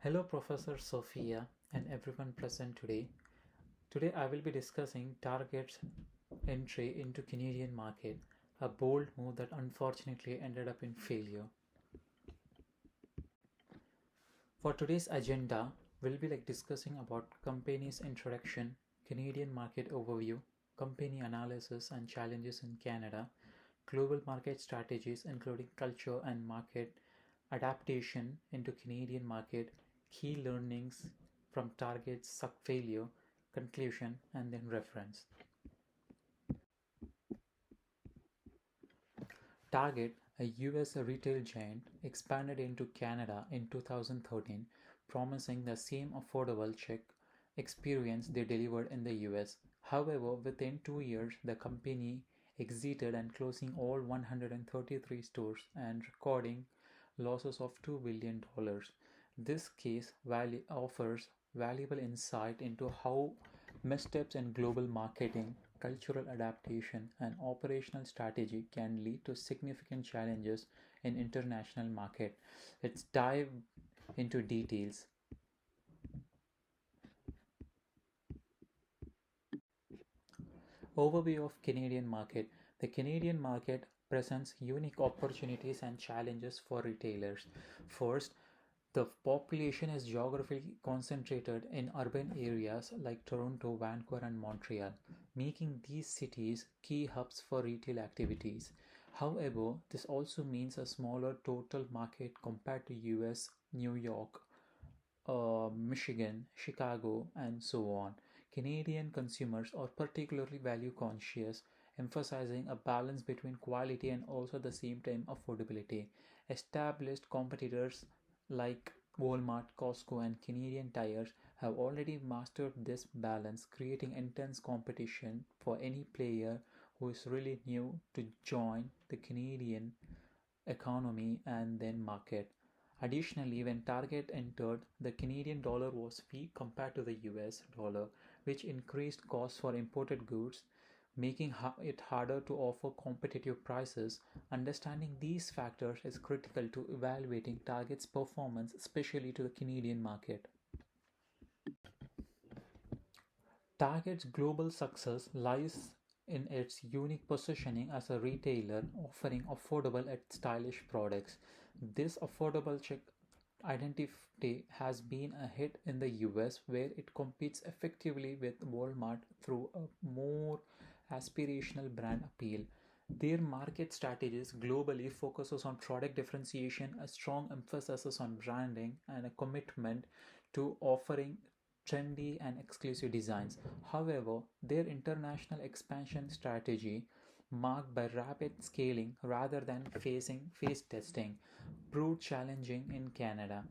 Hello, Professor Sophia, and everyone present today. Today, I will be discussing Target's entry into Canadian market, a bold move that unfortunately ended up in failure. For today's agenda, we'll be discussing about company's introduction, Canadian market overview, company analysis and challenges in Canada, global market strategies including culture and market adaptation into Canadian market, key learnings from Target's failure, conclusion, and then reference. Target, a US retail giant, expanded into Canada in 2013, promising the same affordable check experience they delivered in the US. However, within 2 years, the company exited and closing all 133 stores and recording losses of $2 billion. This case offers valuable insight into how missteps in global marketing, cultural adaptation, and operational strategy can lead to significant challenges in international market. Let's dive into details. Overview of Canadian market. The Canadian market presents unique opportunities and challenges for retailers. First, the population is geographically concentrated in urban areas like Toronto, Vancouver, and Montreal, making these cities key hubs for retail activities. However, this also means a smaller total market compared to US, New York, Michigan, Chicago, and so on. Canadian consumers are particularly value conscious, emphasizing a balance between quality and also at the same time affordability. Established competitors like Walmart, Costco, and Canadian Tires have already mastered this balance, creating intense competition for any player who is really new to join the Canadian economy and then market. Additionally, when Target entered, the Canadian dollar was weak compared to the US dollar, which increased costs for imported goods, making it harder to offer competitive prices. Understanding these factors is critical to evaluating Target's performance, especially to the Canadian market. Target's global success lies in its unique positioning as a retailer offering affordable and stylish products. This affordable check identity has been a hit in the US, where it competes effectively with Walmart through a more aspirational brand appeal. Their market strategies globally focuses on product differentiation, a strong emphasis on branding, and a commitment to offering trendy and exclusive designs. However, their international expansion strategy, marked by rapid scaling rather than facing phase testing, proved challenging in Canada.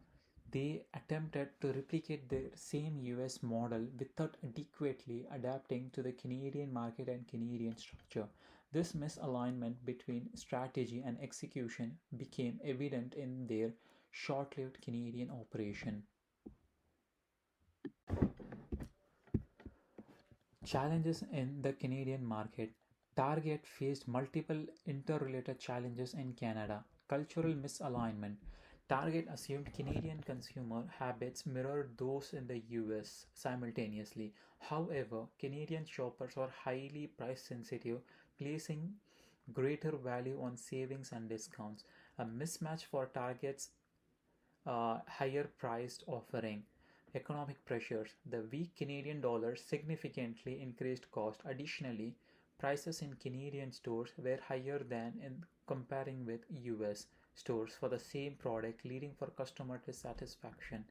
They attempted to replicate the same US model without adequately adapting to the Canadian market and Canadian structure. This misalignment between strategy and execution became evident in their short lived Canadian operation. Challenges in the Canadian market. Target faced multiple interrelated challenges in Canada. Cultural misalignment. Target assumed Canadian consumer habits mirrored those in the US simultaneously. However, Canadian shoppers are highly price sensitive, placing greater value on savings and discounts. A mismatch for Target's higher priced offering. Economic pressures. The weak Canadian dollar significantly increased cost. Additionally, prices in Canadian stores were higher than in comparing with US stores for the same product, leading for customer dissatisfaction.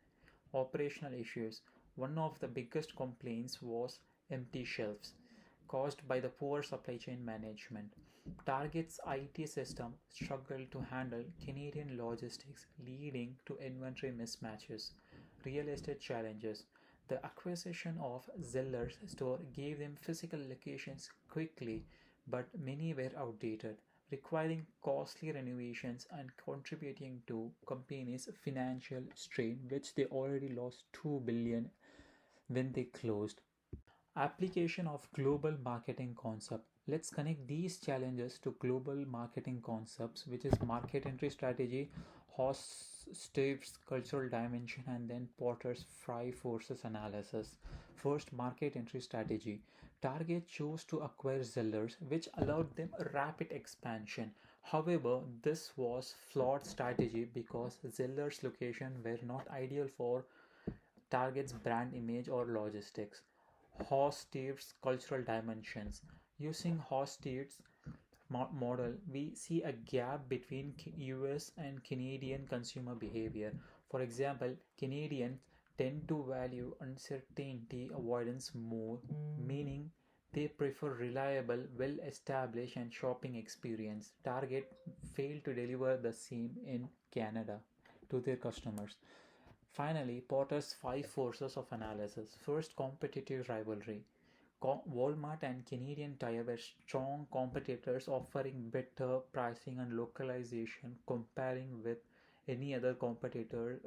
Operational issues. One of the biggest complaints was empty shelves caused by the poor supply chain management. Target's IT system struggled to handle Canadian logistics, leading to inventory mismatches. Real estate challenges. The acquisition of Zeller's store gave them physical locations quickly, but many were outdated, requiring costly renovations and contributing to company's financial strain, which they already lost 2 billion when they closed. Application of global marketing concept. Let's connect these challenges to global marketing concepts, which is market entry strategy, Steve's cultural dimension, and then Potter's five forces analysis. First, market entry strategy. Target chose to acquire Zellers, which allowed them a rapid expansion. However, this was flawed strategy because Zellers' location were not ideal for Target's brand image or logistics. Horstev's cultural dimensions. Using Horstev's model, we see a gap between US and Canadian consumer behavior. For example, Canadians tend to value uncertainty avoidance more, meaning they prefer reliable, well established, and shopping experience. Target failed to deliver the same in Canada to their customers. Finally, Potter's five forces of analysis. First, competitive rivalry. Walmart and Canadian Tire were strong competitors offering better pricing and localization comparing with any other competitors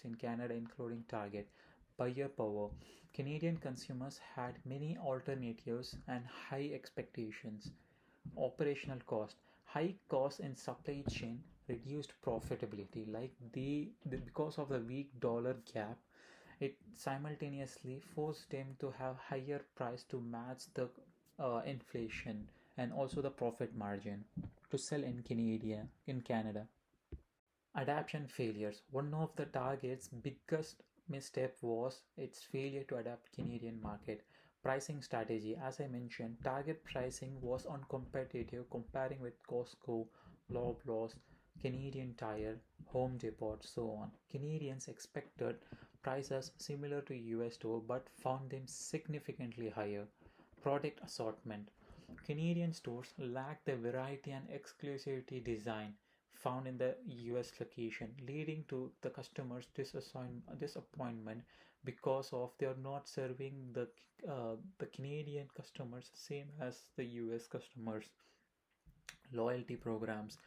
in Canada including Target. Buyer power. Canadian consumers had many alternatives and high expectations. Operational cost. High cost in supply chain reduced profitability, like because of the weak dollar gap, it simultaneously forced them to have higher price to match the inflation and also the profit margin to sell in Canada. Adaptation failures. One of the Target's biggest misstep was its failure to adapt Canadian market. Pricing strategy. As I mentioned, Target pricing was uncompetitive comparing with Costco, Loblaws, Canadian Tire, Home Depot, so on. Canadians expected prices similar to US store but found them significantly higher. Product assortment. Canadian stores lack the variety and exclusivity design found in the US location, leading to the customers' disappointment because of they are not serving the Canadian customers same as the US customers. Loyalty programs.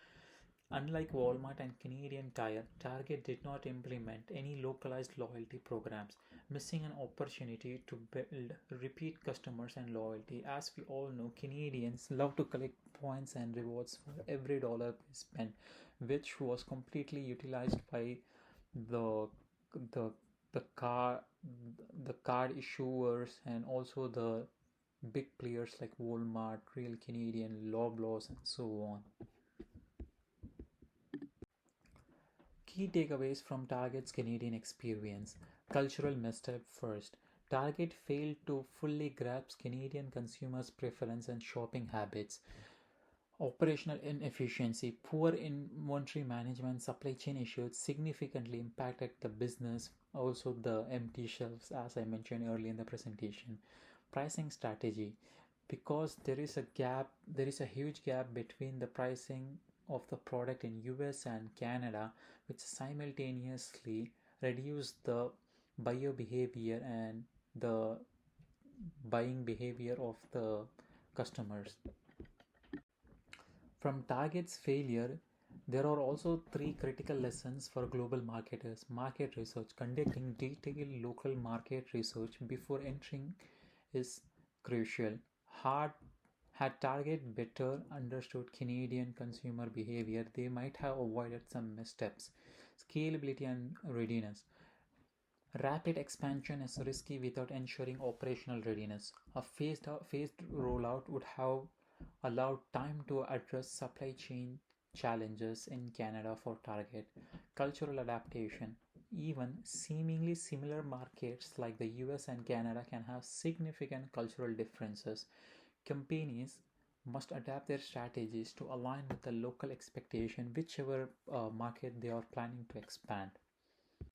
Unlike Walmart and Canadian Tire, Target did not implement any localized loyalty programs, missing an opportunity to build repeat customers and loyalty. As we all know, Canadians love to collect points and rewards for every dollar they spend, which was completely utilized by the the the car the card issuers and also the big players like Walmart, Real Canadian, Loblaws, and so on. Key takeaways from Target's Canadian experience. Cultural misstep first. Target failed to fully grasp Canadian consumers' preference and shopping habits. Operational inefficiency, poor inventory management, supply chain issues significantly impacted the business. Also, the empty shelves, as I mentioned earlier in the presentation. Pricing strategy, because there is a huge gap between the pricing of the product in US and Canada, which simultaneously reduce the buyer behavior and the buying behavior of the customers. From Target's failure, there are also three critical lessons for global marketers. Market research. Conducting detailed local market research before entering is crucial. Hard Had Target better understood Canadian consumer behavior, they might have avoided some missteps. Scalability and readiness. Rapid expansion is risky without ensuring operational readiness. A phased rollout would have allowed time to address supply chain challenges in Canada for Target. Cultural adaptation. Even seemingly similar markets like the US and Canada can have significant cultural differences. Companies must adapt their strategies to align with the local expectation, whichever market they are planning to expand.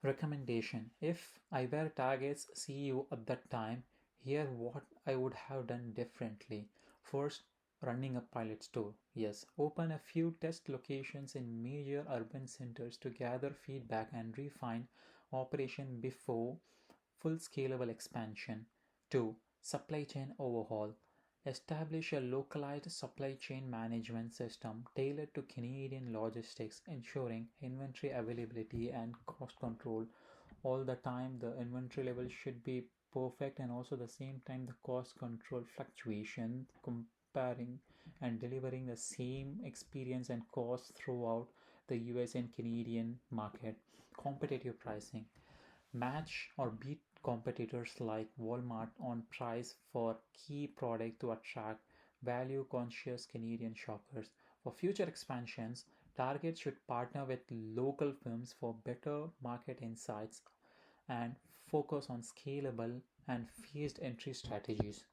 Recommendation. If I were Target's CEO at that time, here what I would have done differently. First, running a pilot store. Yes, open a few test locations in major urban centers to gather feedback and refine operation before full scalable expansion. 2. Supply chain overhaul. Establish a localized supply chain management system tailored to Canadian logistics, ensuring inventory availability and cost control all the time. The inventory level should be perfect, and also the same time the cost control fluctuation, comparing and delivering the same experience and cost throughout the US and Canadian market. Competitive pricing. Match or beat competitors like Walmart on price for key product to attract value conscious Canadian shoppers. For future expansions, Target should partner with local firms for better market insights and focus on scalable and phased entry strategies.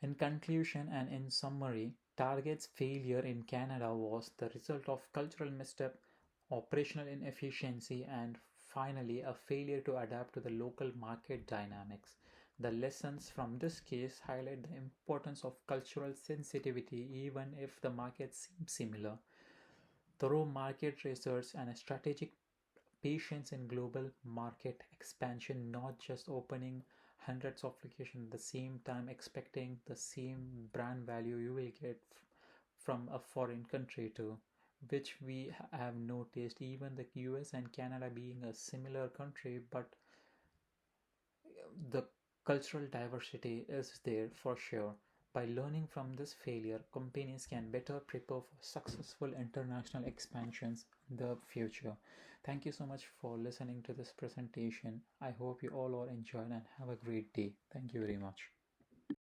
In conclusion and in summary, Target's failure in Canada was the result of cultural misstep, operational inefficiency, and finally a failure to adapt to the local market dynamics. The lessons from this case highlight the importance of cultural sensitivity even if the markets seem similar. Thorough market research and a strategic patience in global market expansion, not just opening hundreds of locations at the same time expecting the same brand value you will get from a foreign country too, which we have noticed even the US and Canada being a similar country, but the cultural diversity is there for sure. By learning from this failure, companies can better prepare for successful international expansions in the future. Thank you so much for listening to this presentation. I hope you all are enjoyed and have a great day. Thank you very much.